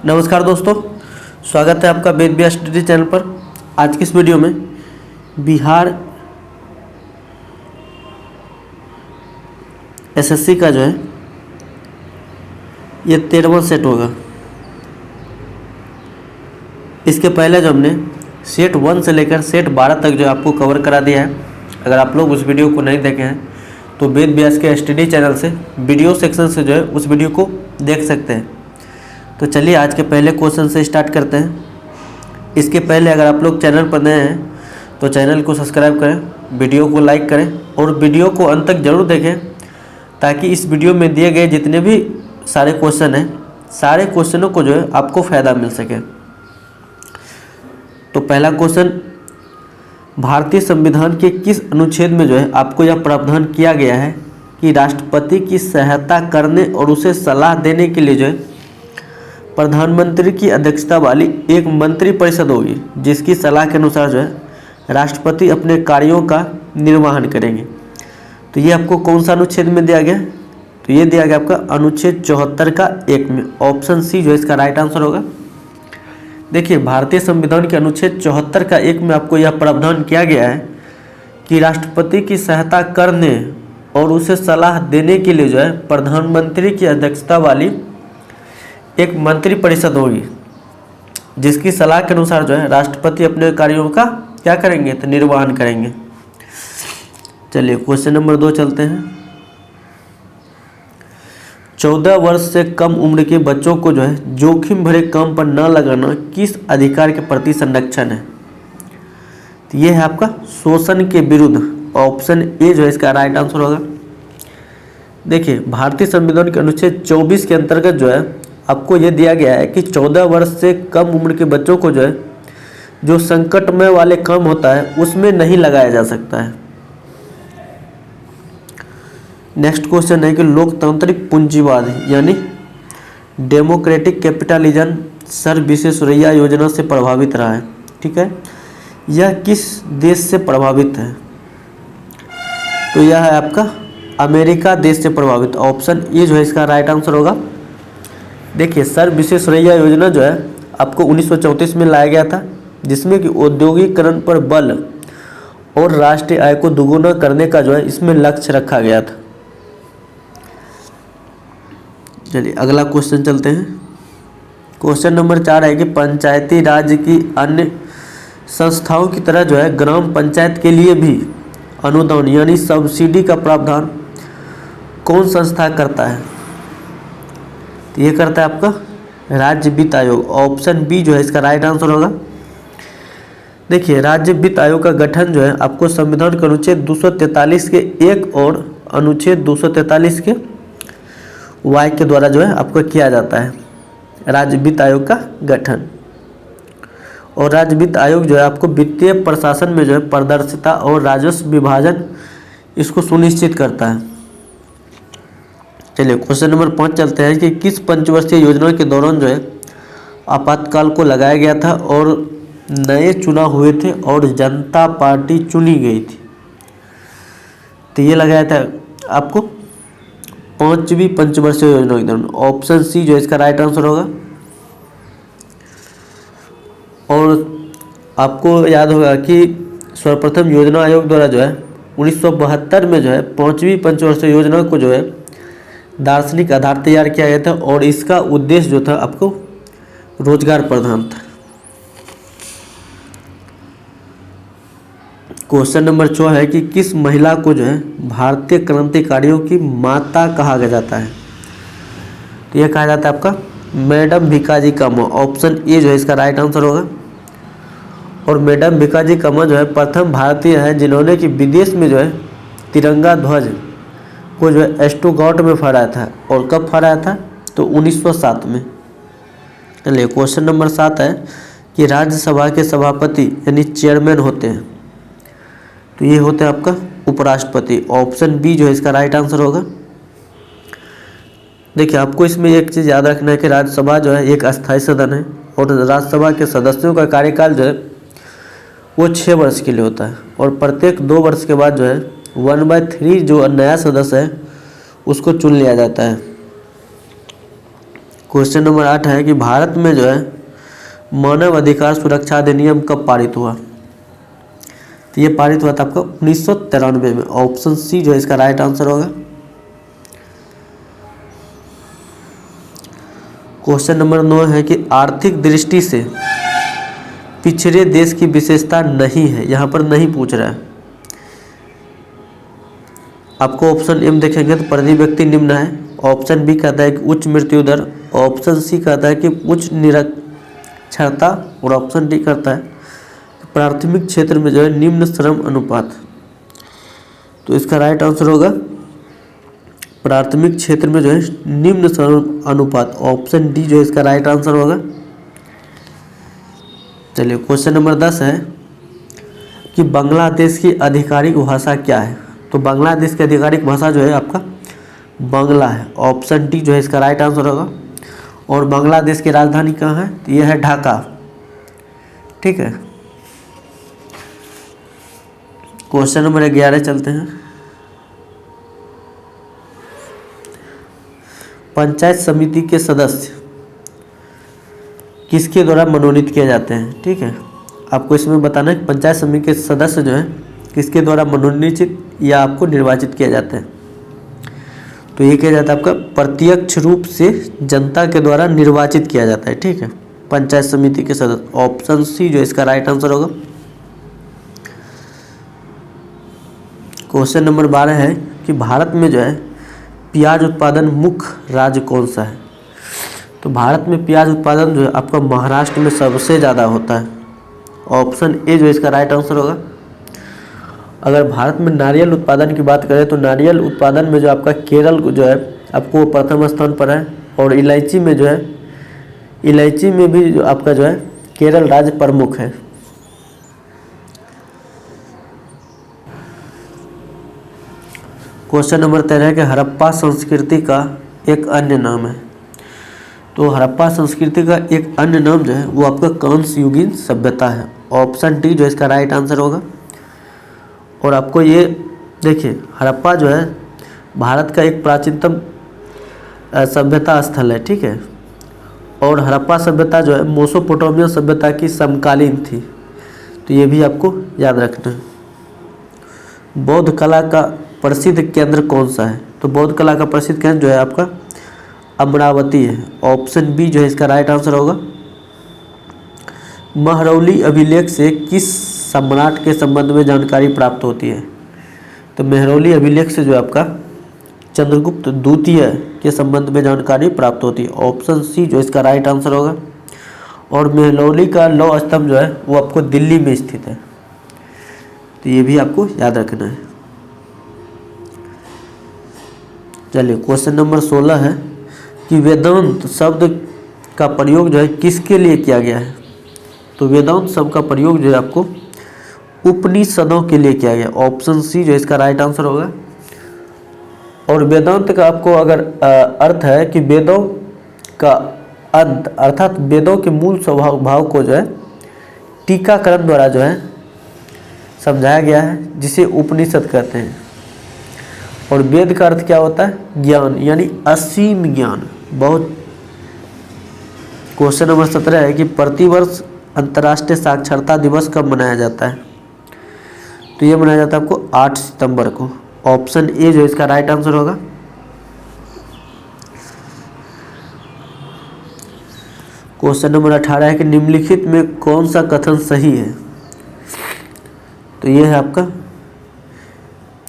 नमस्कार दोस्तों, स्वागत है आपका वेद व्यास स्टडी चैनल पर। आज की इस वीडियो में बिहार एसएससी का जो है ये 13वां सेट होगा। इसके पहले जो हमने सेट 1 से लेकर सेट 12 तक जो है आपको कवर करा दिया है। अगर आप लोग उस वीडियो को नहीं देखे हैं तो वेद व्यास के स्टडी चैनल से वीडियो सेक्शन से जो है उस वीडियो को देख सकते हैं। तो चलिए आज के पहले क्वेश्चन से स्टार्ट करते हैं। इसके पहले अगर आप लोग चैनल पर नए हैं तो चैनल को सब्सक्राइब करें, वीडियो को लाइक करें और वीडियो को अंत तक जरूर देखें ताकि इस वीडियो में दिए गए जितने भी सारे क्वेश्चन हैं सारे क्वेश्चनों को जो है आपको फ़ायदा मिल सके। तो पहला क्वेश्चन, भारतीय संविधान के किस अनुच्छेद में जो है आपको यह प्रावधान किया गया है कि राष्ट्रपति की सहायता करने और उसे सलाह देने के लिए जो है प्रधानमंत्री की अध्यक्षता वाली एक मंत्रिपरिषद होगी जिसकी सलाह के अनुसार जो है राष्ट्रपति अपने कार्यों का निर्वहन करेंगे। तो ये आपको कौन सा अनुच्छेद में दिया गया? तो ये दिया गया आपका अनुच्छेद 74 का 1 में। ऑप्शन सी जो है इसका राइट आंसर होगा। देखिए, भारतीय संविधान के अनुच्छेद 74 का 1 में आपको यह प्रावधान किया गया है कि राष्ट्रपति की सहायता करने और उसे सलाह देने के लिए जो है प्रधानमंत्री की अध्यक्षता वाली एक मंत्रिपरिषद होगी जिसकी सलाह के अनुसार जो है राष्ट्रपति अपने कार्यों का क्या करेंगे? तो निर्वहन करेंगे। चलिए क्वेश्चन नंबर 2 चलते हैं। 14 वर्ष से कम उम्र के बच्चों को जो है जोखिम भरे काम पर न लगाना किस अधिकार के प्रति संरक्षण है? तो ये है आपका शोषण के विरुद्ध। ऑप्शन ए जो है इसका राइट आंसर होगा। देखिए, भारतीय संविधान के अनुच्छेद 24 के अंतर्गत जो है आपको ये दिया गया है कि 14 वर्ष से कम उम्र के बच्चों को जो है जो संकटमय वाले काम होता है उसमें नहीं लगाया जा सकता है। नेक्स्ट क्वेश्चन है कि लोकतांत्रिक पूंजीवाद यानी डेमोक्रेटिक कैपिटलिज्म सर विश्वेश्वरैया योजना से प्रभावित रहा है। ठीक है, यह किस देश से प्रभावित है? तो यह है आपका अमेरिका देश से प्रभावित। ऑप्शन ए जो है इसका राइट आंसर होगा। देखिए, सर विश्वेश्वरैया योजना जो है आपको 1934 में लाया गया था जिसमें कि औद्योगिकरण पर बल और राष्ट्रीय आय को दुगुना करने का जो है इसमें लक्ष्य रखा गया था। चलिए अगला क्वेश्चन चलते हैं। क्वेश्चन नंबर 4 है कि पंचायती राज की अन्य संस्थाओं की तरह जो है ग्राम पंचायत के लिए भी अनुदान यानी सब्सिडी का प्रावधान कौन संस्था करता है? तो ये करता है आपका राज्य वित्त आयोग। ऑप्शन बी जो है इसका राइट आंसर होगा। देखिए, राज्य वित्त आयोग का गठन जो है आपको संविधान के अनुच्छेद 243 के 1 और अनुच्छेद 243 के वाई के द्वारा जो है आपको किया जाता है राज्य वित्त आयोग का गठन। और राज्य वित्त आयोग जो है आपको वित्तीय प्रशासन में जो है पारदर्शिता और राजस्व विभाजन इसको सुनिश्चित करता है। चलिए क्वेश्चन नंबर 5 चलते हैं कि किस पंचवर्षीय योजना के दौरान जो है आपातकाल को लगाया गया था और नए चुनाव हुए थे और जनता पार्टी चुनी गई थी? तो ये लगाया था आपको 5वीं पंचवर्षीय योजना के दौरान। ऑप्शन सी जो है इसका राइट आंसर होगा। और आपको याद होगा कि सर्वप्रथम योजना आयोग द्वारा जो है 1972 में जो है 5वीं पंचवर्षीय योजना को जो है दार्शनिक आधार तैयार किया गया था और इसका उद्देश्य जो था आपको रोजगार प्रदान था। क्वेश्चन नंबर 6 है कि किस महिला को जो है भारतीय क्रांतिकारियों की माता कहा जाता है? तो यह कहा जाता है आपका madam Bhikaji Cama. Option A जो है इसका राइट आंसर होगा। और मैडम भीकाजी कामा जो है प्रथम भारतीय है जिन्होंने कि विदेश में जो है तिरंगा ध्वज को जो है एस्टुगार्ट में फहराया था। और कब फहराया था? तो 1907 में। चलिए क्वेश्चन नंबर 7 है कि राज्यसभा के सभापति यानी चेयरमैन होते हैं। तो ये होते हैं आपका उपराष्ट्रपति। ऑप्शन बी जो है इसका राइट आंसर होगा। देखिए, आपको इसमें एक चीज़ याद रखना है कि राज्यसभा जो है एक अस्थायी सदन है और राज्यसभा के सदस्यों का कार्यकाल जो है वो 6 वर्ष के लिए होता है और प्रत्येक 2 वर्ष के बाद जो है 1/3 जो नया सदस्य है उसको चुन लिया जाता है। क्वेश्चन नंबर 8 है कि भारत में जो है मानव अधिकार सुरक्षा अधिनियम कब पारित हुआ? तो ये पारित हुआ था आपका 1993 में। ऑप्शन सी जो है इसका राइट आंसर होगा। क्वेश्चन नंबर 9 है कि आर्थिक दृष्टि से पिछड़े देश की विशेषता नहीं है, यहाँ पर नहीं पूछ रहा है। आपको ऑप्शन एम देखेंगे तो प्रति व्यक्ति निम्न है। ऑप्शन बी कहता है कि उच्च मृत्यु दर। ऑप्शन सी कहता है कि उच्च निरक्षरता। और ऑप्शन डी कहता है प्राथमिक क्षेत्र में जो है निम्न श्रम अनुपात। तो इसका राइट आंसर होगा प्राथमिक क्षेत्र में जो है निम्न श्रम अनुपात। ऑप्शन डी जो है इसका राइट आंसर होगा। चलिए क्वेश्चन नंबर 10 है कि बांग्लादेश की आधिकारिक भाषा क्या है? तो बांग्लादेश की आधिकारिक भाषा जो है आपका बांग्ला है। ऑप्शन डी जो है इसका राइट आंसर होगा। और बांग्लादेश की राजधानी कहाँ है? तो यह है ढाका। ठीक है, क्वेश्चन नंबर 11 चलते हैं। पंचायत समिति के सदस्य किसके द्वारा मनोनीत किए जाते हैं? ठीक है, आपको इसमें बताना है कि पंचायत समिति के सदस्य जो है किसके द्वारा मनोनीत या आपको निर्वाचित किए जाते हैं। तो ये किया जाता है आपका प्रत्यक्ष रूप से जनता के द्वारा निर्वाचित किया जाता है। ठीक है, पंचायत समिति के सदस्य। ऑप्शन सी जो इसका राइट आंसर होगा। क्वेश्चन नंबर 12 है कि भारत में जो है प्याज उत्पादन मुख्य राज्य कौन सा है? तो भारत में प्याज उत्पादन जो है आपका महाराष्ट्र में सबसे ज़्यादा होता है। ऑप्शन ए जो इसका राइट आंसर होगा। अगर भारत में नारियल उत्पादन की बात करें तो नारियल उत्पादन में जो आपका केरल जो है आपको प्रथम स्थान पर है। और इलायची में जो है इलायची में भी जो आपका जो है केरल राज्य प्रमुख है। क्वेश्चन नंबर 13 है कि हड़प्पा संस्कृति का एक अन्य नाम है। तो हड़प्पा संस्कृति का एक अन्य नाम जो है वो आपका कांस्ययुगीन सभ्यता है। ऑप्शन डी जो इसका राइट आंसर होगा। और आपको ये देखिए हड़प्पा जो है भारत का एक प्राचीनतम सभ्यता स्थल है। ठीक है, और हड़प्पा सभ्यता जो है मेसोपोटामिया सभ्यता की समकालीन थी। तो ये भी आपको याद रखना है। बौद्ध कला का प्रसिद्ध केंद्र कौन सा है? तो बौद्ध कला का प्रसिद्ध केंद्र जो है आपका अमरावती है। ऑप्शन बी जो है इसका राइट आंसर होगा। महरौली अभिलेख से किस सम्राट के संबंध में जानकारी प्राप्त होती है? तो महरौली अभिलेख से जो आपका चंद्रगुप्त द्वितीय के संबंध में जानकारी प्राप्त होती है। ऑप्शन सी जो इसका राइट आंसर होगा। और महरौली का लौह स्तंभ जो है वो आपको दिल्ली में स्थित है। तो ये भी आपको याद रखना है। चलिए क्वेश्चन नंबर 16 है कि वेदांत शब्द का प्रयोग जो है किसके लिए किया गया है? तो वेदांत शब्द का प्रयोग जो है आपको उपनिषदों के लिए किया गया। ऑप्शन सी जो इसका राइट आंसर होगा। और वेदांत का आपको अगर अर्थ है कि वेदों का अंत अर्थात वेदों के मूल स्वभाव भाव को जो है टीकाकरण द्वारा जो है समझाया गया है, जिसे उपनिषद कहते हैं। और वेद का अर्थ क्या होता है? ज्ञान, यानी असीम ज्ञान। बहुत। क्वेश्चन नंबर 17 है कि प्रतिवर्ष अंतर्राष्ट्रीय साक्षरता दिवस कब मनाया जाता है? तो ये मनाया जाता है आपको 8 सितंबर को। ऑप्शन ए जो इसका राइट आंसर होगा। क्वेश्चन नंबर 18 है कि निम्नलिखित में कौन सा कथन सही है? तो ये है आपका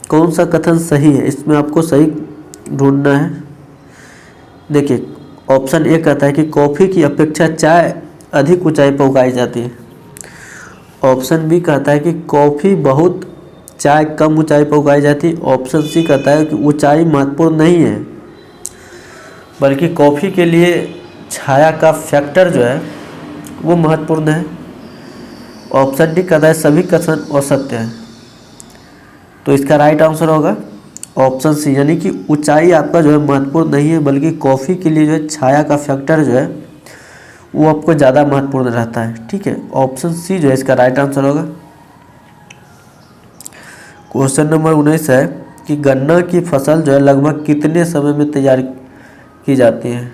कौन सा कथन सही है, इसमें आपको सही ढूंढना है। देखिए ऑप्शन ए कहता है कि कॉफ़ी की अपेक्षा चाय अधिक ऊंचाई पर उगाई जाती है। ऑप्शन बी कहता है कि कॉफ़ी बहुत चाय कम ऊंचाई पर उगाई जाती है। ऑप्शन सी कहता है कि ऊंचाई महत्वपूर्ण नहीं है, बल्कि कॉफ़ी के लिए छाया का फैक्टर जो है वो महत्वपूर्ण है। ऑप्शन डी कहता है सभी कथन असत्य है। तो इसका राइट आंसर होगा ऑप्शन सी, यानी कि ऊंचाई आपका जो है महत्वपूर्ण नहीं है, बल्कि कॉफ़ी के लिए जो है छाया का फैक्टर जो है वो आपको ज़्यादा महत्वपूर्ण रहता है। ठीक है, ऑप्शन सी जो है इसका राइट आंसर होगा। क्वेश्चन नंबर 19 है कि गन्ना की फसल जो है लगभग कितने समय में तैयार की जाती है?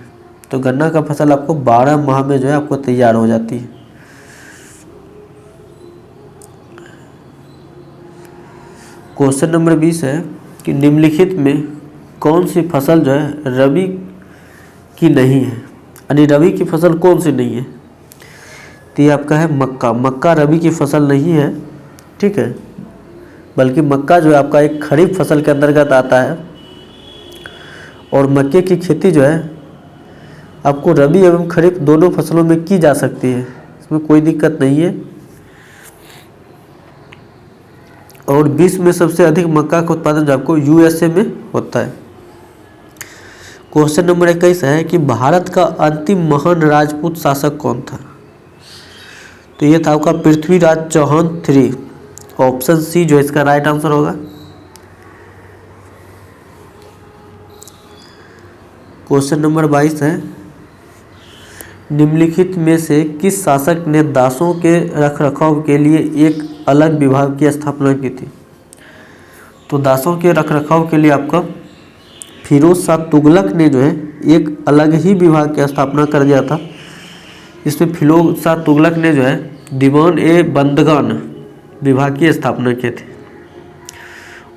तो गन्ना का फसल आपको 12 माह में जो है आपको तैयार हो जाती है। क्वेश्चन नंबर 20 है कि निम्नलिखित में कौन सी फसल जो है रबी की नहीं है, यानी रबी की फसल कौन सी नहीं है। तो ये आपका है मक्का। मक्का रबी की फसल नहीं है, ठीक है, बल्कि मक्का जो है आपका एक खरीफ फसल के अंतर्गत आता है। और मक्के की खेती जो है आपको रबी एवं खरीफ दोनों फसलों में की जा सकती है, इसमें कोई दिक्कत नहीं है। और विश्व में सबसे अधिक मक्का का उत्पादन जो आपको यूएसए में होता है। क्वेश्चन नंबर 21 है कि भारत का अंतिम महान राजपूत शासक कौन था। तो ये था आपका पृथ्वीराज चौहान 3। ऑप्शन सी जो इसका राइट आंसर होगा। क्वेश्चन नंबर 22 है निम्नलिखित में से किस शासक ने दासों के रखरखाव के लिए एक अलग विभाग की स्थापना की थी। तो दासों के रखरखाव के लिए आपका फिरोज शाह तुगलक ने जो है एक अलग ही विभाग की स्थापना कर दिया था। इसमें फिरोज शाह तुगलक ने जो है दीवान ए बंदगान विभाग की स्थापना की थी।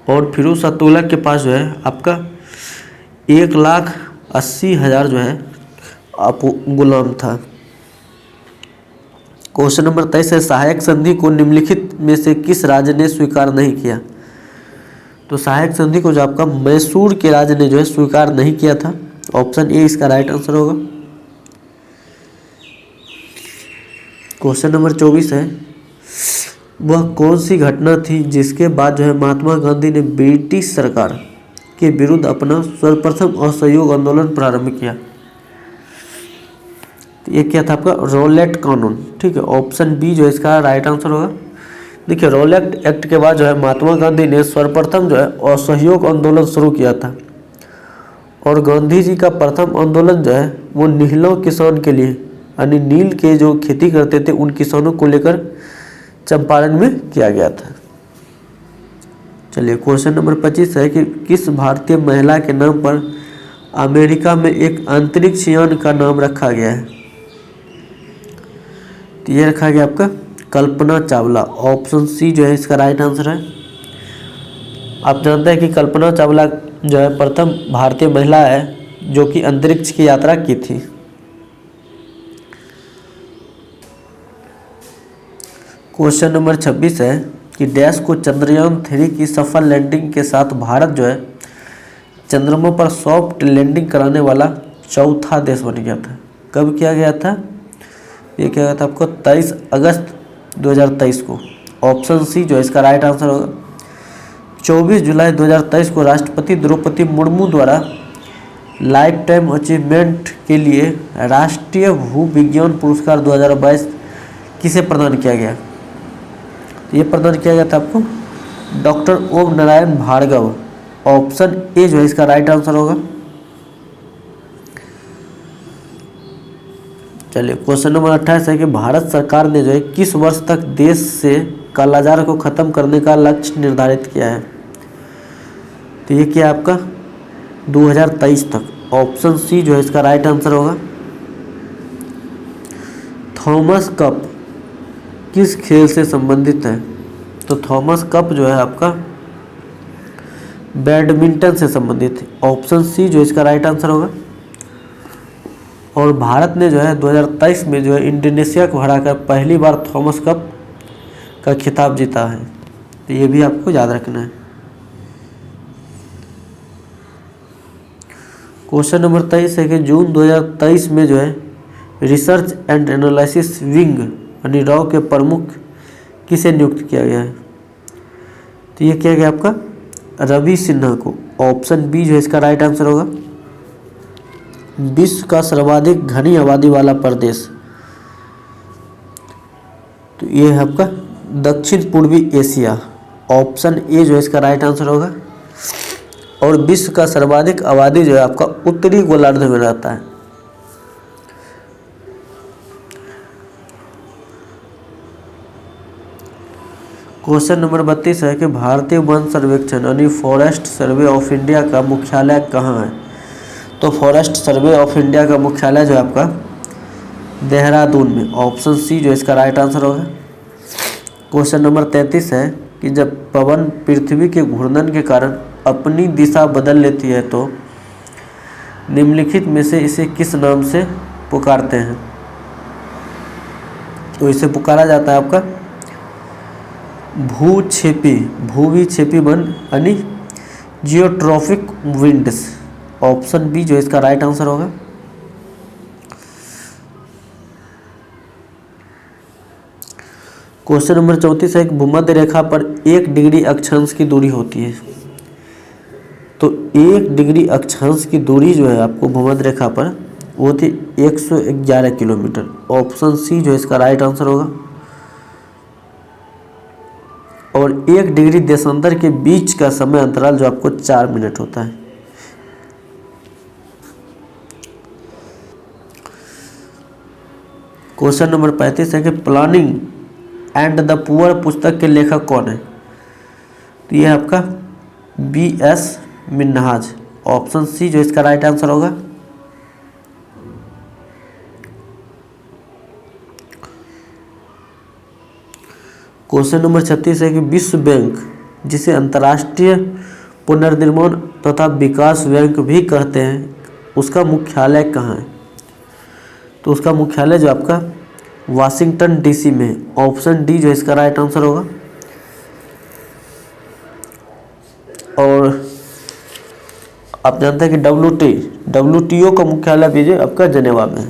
और फिरोज शाह तुगलक के पास जो है आपका 1,80,000 जो है आप गुलाम था। क्वेश्चन नंबर 23 है सहायक संधि को निम्नलिखित में से किस राज्य ने स्वीकार नहीं किया। तो सहायक संधि को जो आपका मैसूर के राज्य ने जो है स्वीकार नहीं किया था। ऑप्शन ए इसका राइट आंसर होगा। क्वेश्चन नंबर 24 है वह कौन सी घटना थी जिसके बाद जो है महात्मा गांधी ने ब्रिटिश सरकार के विरुद्ध अपना सर्वप्रथम असहयोग आंदोलन प्रारंभ किया। तो ये क्या था आपका रॉलेट कानून, ठीक है। ऑप्शन बी जो है इसका राइट आंसर होगा। देखिए रॉलेट एक्ट के बाद जो है महात्मा गांधी ने सर्वप्रथम जो है असहयोग आंदोलन शुरू किया था। और गांधी जी का प्रथम आंदोलन जो है वो नीलों किसान के लिए, यानी नील के जो खेती करते थे उन किसानों को लेकर चंपारण में किया गया था। चलिए क्वेश्चन नंबर 25 है कि किस भारतीय महिला के नाम पर अमेरिका में एक अंतरिक्ष यान का नाम रखा गया है। तो ये रखा गया आपका कल्पना चावला। ऑप्शन सी जो है इसका राइट आंसर है। आप जानते हैं कि कल्पना चावला जो है प्रथम भारतीय महिला है जो कि अंतरिक्ष की यात्रा की थी। क्वेश्चन नंबर 26 है कि डैश को चंद्रयान 3 की सफल लैंडिंग के साथ भारत जो है चंद्रमा पर सॉफ्ट लैंडिंग कराने वाला चौथा देश बन गया था। कब किया गया था? ये किया गया था आपको 23 अगस्त 2023 को। ऑप्शन सी जो है इसका राइट आंसर होगा। 24 जुलाई 2023 को राष्ट्रपति द्रौपदी मुर्मू द्वारा लाइफ टाइम अचीवमेंट के लिए राष्ट्रीय भू विज्ञान पुरस्कार 2022 किसे प्रदान किया गया? ये प्रदान किया गया था आपको doctor Om Narayan Bhargava. Option A जो है इसका राइट आंसर होगा। चलिए क्वेश्चन नंबर 28 है कि भारत सरकार ने जो है किस वर्ष तक देश से कालाजार को खत्म करने का लक्ष्य निर्धारित किया है? तो ये क्या आपका 2023 तक। ऑप्शन सी जो है इसका राइट आंसर होगा। थॉमस कप किस खेल से संबंधित है? तो थॉमस कप जो है आपका बैडमिंटन से संबंधित है। ऑप्शन सी जो इसका राइट आंसर होगा। और भारत ने जो है 2023 में जो है इंडोनेशिया को हराकर पहली बार थॉमस कप का खिताब जीता है। तो ये भी आपको याद रखना है। क्वेश्चन नंबर 23 है कि जून 2023 में जो है रिसर्च एंड एनालिसिस विंग यानी रॉ के प्रमुख किसे नियुक्त किया गया है? तो ये किया गया आपका रवि सिन्हा को। ऑप्शन बी जो है इसका राइट आंसर होगा। विश्व का सर्वाधिक घनी आबादी वाला प्रदेश, तो ये है आपका दक्षिण पूर्वी एशिया। ऑप्शन ए जो है इसका राइट आंसर होगा। और विश्व का सर्वाधिक आबादी जो है आपका उत्तरी गोलार्ध में रहता है। क्वेश्चन नंबर 32 है कि भारतीय वन सर्वेक्षण यानी फॉरेस्ट सर्वे ऑफ इंडिया का मुख्यालय कहाँ है? तो फॉरेस्ट सर्वे ऑफ इंडिया का मुख्यालय जो है आपका देहरादून में, ऑप्शन सी जो इसका राइट आंसर होगा। क्वेश्चन नंबर 33 है कि जब पवन पृथ्वी के घूर्णन के कारण अपनी दिशा बदल लेती है तो निम्नलिखित में से इसे किस नाम से पुकारते हैं? तो इसे पुकारा जाता है आपका भूक्षेपी, भूविक्षेपी यानी जियोट्रॉफिक विंड्स। ऑप्शन बी जो इसका राइट आंसर होगा। क्वेश्चन नंबर 34 है कि भूमध्य रेखा पर 1 डिग्री अक्षांश की दूरी होती है। तो 1 डिग्री अक्षांश की दूरी जो है आपको भूमध्य रेखा पर वो होती है 111 किलोमीटर। ऑप्शन सी जो इसका राइट आंसर होगा। और 1 डिग्री देशांतर के बीच का समय अंतराल जो आपको 4 मिनट होता है। क्वेश्चन नंबर 35 है कि प्लानिंग एंड द पुअर पुस्तक के लेखक कौन है? तो ये आपका B.S. मिन्हाज। ऑप्शन सी जो इसका राइट आंसर होगा। क्वेश्चन नंबर 36 है कि विश्व बैंक, जिसे अंतर्राष्ट्रीय पुनर्निर्माण तथा विकास बैंक भी कहते हैं, उसका मुख्यालय कहाँ है? तो उसका मुख्यालय जो आपका वाशिंगटन DC में। ऑप्शन डी जो इसका राइट आंसर होगा। और आप जानते हैं कि WTO का मुख्यालय भी जो आपका जेनेवा में है।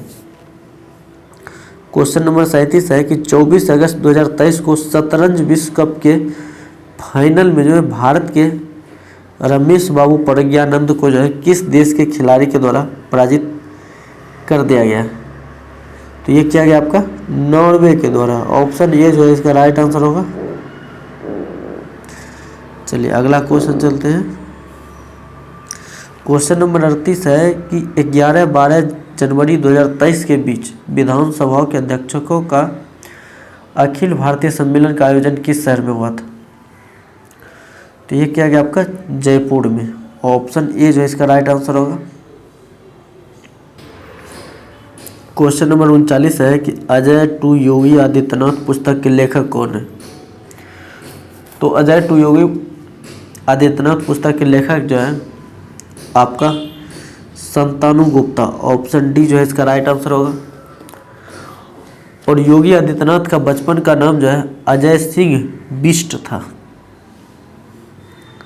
क्वेश्चन नंबर 37 है कि 24 अगस्त 2023 को शतरंज विश्व कप के फाइनल में जो है भारत के रमेश बाबू प्रज्ञानंद को जो है किस देश के खिलाड़ी के द्वारा पराजित कर दिया गया? तो ये क्या गया आपका नॉर्वे के द्वारा। ऑप्शन ए जो है इसका राइट आंसर होगा। चलिए अगला क्वेश्चन चलते हैं। क्वेश्चन नंबर 38 है कि 11-12 जनवरी 2023 के बीच विधानसभाओं के अध्यक्षों का अखिल भारतीय सम्मेलन का आयोजन किस शहर में हुआ था? तो ये क्या गया आपका जयपुर में। ऑप्शन ए जो इसका राइट आंसर होगा। क्वेश्चन नंबर 39 है कि अजय टू योगी आदित्यनाथ पुस्तक के लेखक कौन है? तो अजय टू योगी आदित्यनाथ पुस्तक के लेखक जो है आपका संतानु गुप्ता। ऑप्शन डी जो है इसका राइट आंसर होगा। और योगी आदित्यनाथ का बचपन का नाम जो है अजय सिंह बिष्ट था।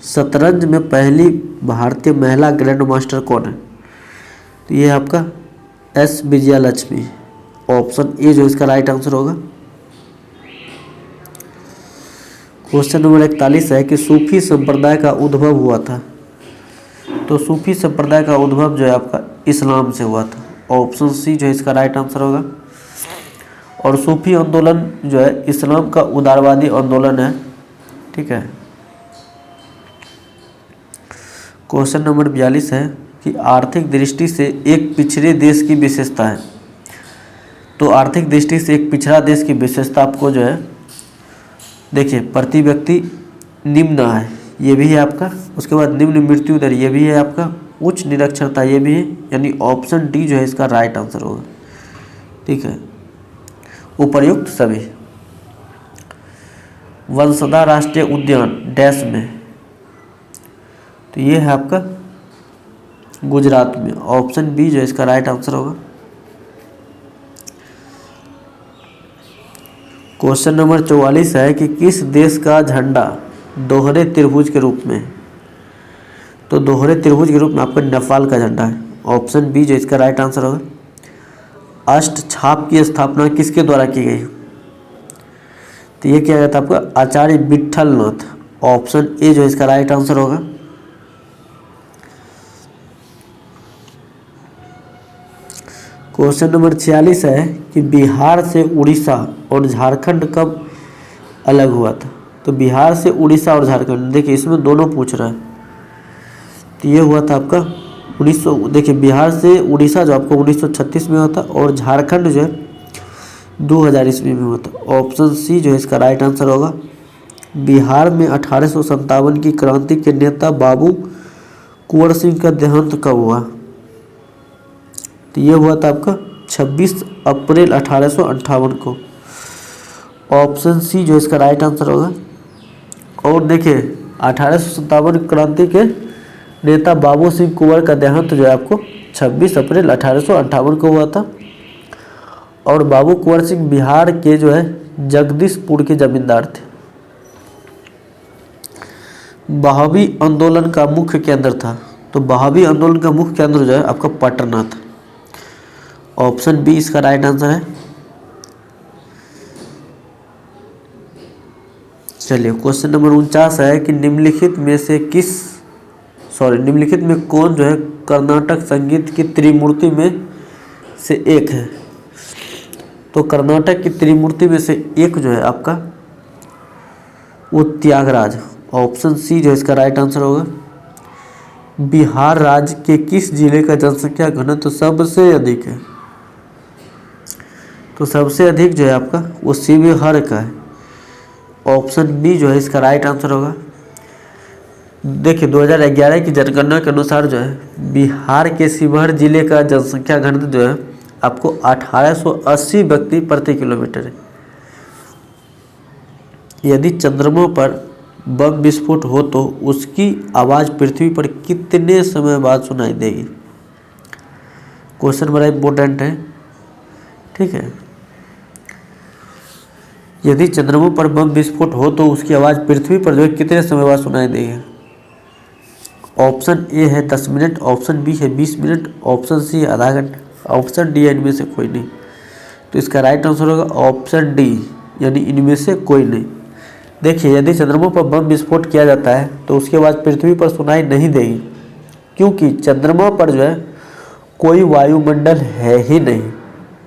शतरंज में पहली भारतीय महिला ग्रैंड मास्टर कौन है? तो ये आपका S विजयालक्ष्मी। ऑप्शन ए जो इसका राइट आंसर होगा। क्वेश्चन नंबर 41 है कि सूफी संप्रदाय का उद्भव हुआ था। तो सूफी संप्रदाय का उद्भव जो है आपका इस्लाम से हुआ था। ऑप्शन सी जो है इसका राइट आंसर होगा। और सूफी आंदोलन जो है इस्लाम का उदारवादी आंदोलन है। ठीक है। क्वेश्चन नंबर 42 है कि आर्थिक दृष्टि से एक पिछड़े देश की विशेषता है। तो आर्थिक दृष्टि से एक पिछड़ा देश की विशेषता आपको जो है देखिए प्रति व्यक्ति निम्न है, ये भी है आपका। उसके बाद निम्न मृत्यु दर, ये भी है आपका। उच्च निरक्षरता, ये भी है। यानी ऑप्शन डी जो है इसका राइट आंसर होगा। ठीक है। उपर्युक्त सभी। वंसदा राष्ट्रीय उद्यान डैश में, तो ये है आपका गुजरात में। ऑप्शन बी जो इसका राइट आंसर होगा। क्वेश्चन नंबर 44 है कि किस देश का झंडा दोहरे त्रिभुज के रूप में? तो दोहरे त्रिभुज के रूप में आपका नेपाल का झंडा है। ऑप्शन बी जो इसका राइट आंसर होगा। अष्ट छाप की स्थापना किसके द्वारा की गई? तो ये क्या कहता है आपका आचार्य विट्ठल नाथ। ऑप्शन ए जो इसका राइट आंसर होगा। क्वेश्चन नंबर 46 है कि बिहार से उड़ीसा और झारखंड कब अलग हुआ था? तो बिहार से उड़ीसा और झारखंड, देखिए इसमें दोनों पूछ रहा है। तो ये हुआ था आपका 1900, देखिए बिहार से उड़ीसा जो आपको 1936 में हुआ था और झारखंड जो है 2000 ईस्वी में हुआ था। ऑप्शन सी जो है इसका राइट आंसर होगा। बिहार में 1857 की क्रांति के नेता बाबू कुंवर सिंह का देहांत कब हुआ? तो ये हुआ था आपका 26 अप्रैल 1858 को। ऑप्शन सी जो इसका राइट आंसर होगा। और देखिए 1857 क्रांति के नेता बाबू सिंह कुंवर का देहांत जो है आपको 26 अप्रैल 1858 को हुआ था। और बाबू कुंवर सिंह बिहार के जो है जगदीशपुर के जमींदार थे। बहावी आंदोलन का मुख्य केंद्र था, तो बहावी आंदोलन का मुख्य केंद्र जो है आपका पटना था। ऑप्शन बी इसका राइट आंसर है। चलिए क्वेश्चन नंबर 49 है कि निम्नलिखित में कौन जो है कर्नाटक संगीत की त्रिमूर्ति में से एक है। तो कर्नाटक की त्रिमूर्ति में से एक जो है आपका वो त्यागराज। ऑप्शन सी जो इसका राइट आंसर होगा। बिहार राज्य के किस जिले का जनसंख्या घनत्व सबसे अधिक है। तो सबसे अधिक जो है आपका वो शिवहर का है। ऑप्शन बी जो है इसका राइट आंसर होगा। देखिए 2011 की जनगणना के अनुसार जो है बिहार के शिवहर जिले का जनसंख्या घनत्व जो है आपको 1880 व्यक्ति प्रति किलोमीटर है। यदि चंद्रमा पर बम विस्फोट हो तो उसकी आवाज़ पृथ्वी पर कितने समय बाद सुनाई देगी। क्वेश्चन बड़ा इंपॉर्टेंट है, ठीक है। यदि चंद्रमा पर बम विस्फोट हो तो उसकी आवाज़ पृथ्वी पर जो है कितने समय बाद सुनाई देगी। ऑप्शन ए है 10 मिनट, ऑप्शन बी है 20 मिनट, ऑप्शन सी है आधा घंटा, ऑप्शन डी है इनमें से कोई नहीं। तो इसका राइट आंसर होगा ऑप्शन डी, यानी इनमें से कोई नहीं। देखिए यदि चंद्रमा पर बम विस्फोट किया जाता है तो उसके बाद पृथ्वी पर सुनाई नहीं देगी, क्योंकि चंद्रमा पर जो है कोई वायुमंडल है ही नहीं,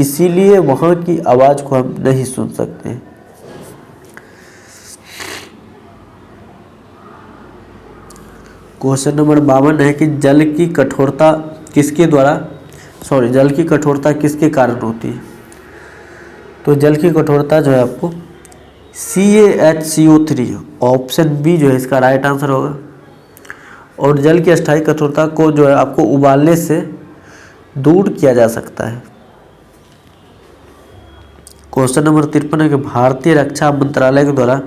इसीलिए वहाँ की आवाज़ को हम नहीं सुन सकते हैं। क्वेश्चन नंबर 52 है कि जल की कठोरता किसके कारण होती है। तो जल की कठोरता जो है आपको CaHCO3, ऑप्शन बी जो है इसका राइट आंसर होगा। और जल की अस्थायी कठोरता को जो है आपको उबालने से दूर किया जा सकता है। क्वेश्चन नंबर 53 है कि भारतीय रक्षा मंत्रालय के द्वारा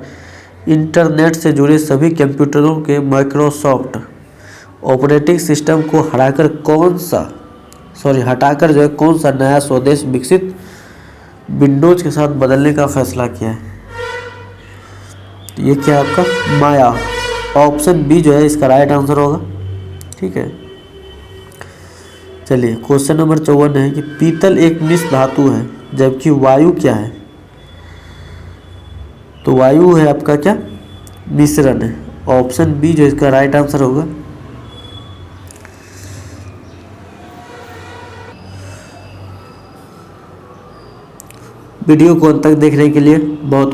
इंटरनेट से जुड़े सभी कंप्यूटरों के माइक्रोसॉफ्ट ऑपरेटिंग सिस्टम को हटाकर कौन सा नया स्वदेश विकसित विंडोज के साथ बदलने का फैसला किया है। तो ये क्या है आपका माया। ऑप्शन बी जो है इसका राइट आंसर होगा, ठीक है। चलिए क्वेश्चन नंबर 54 है कि पीतल एक मिश्र धातु है जबकि वायु क्या है। तो वायु है आपका क्या मिश्रण है। ऑप्शन बी जो इसका राइट आंसर होगा। वीडियो को अंत तक देखने के लिए बहुत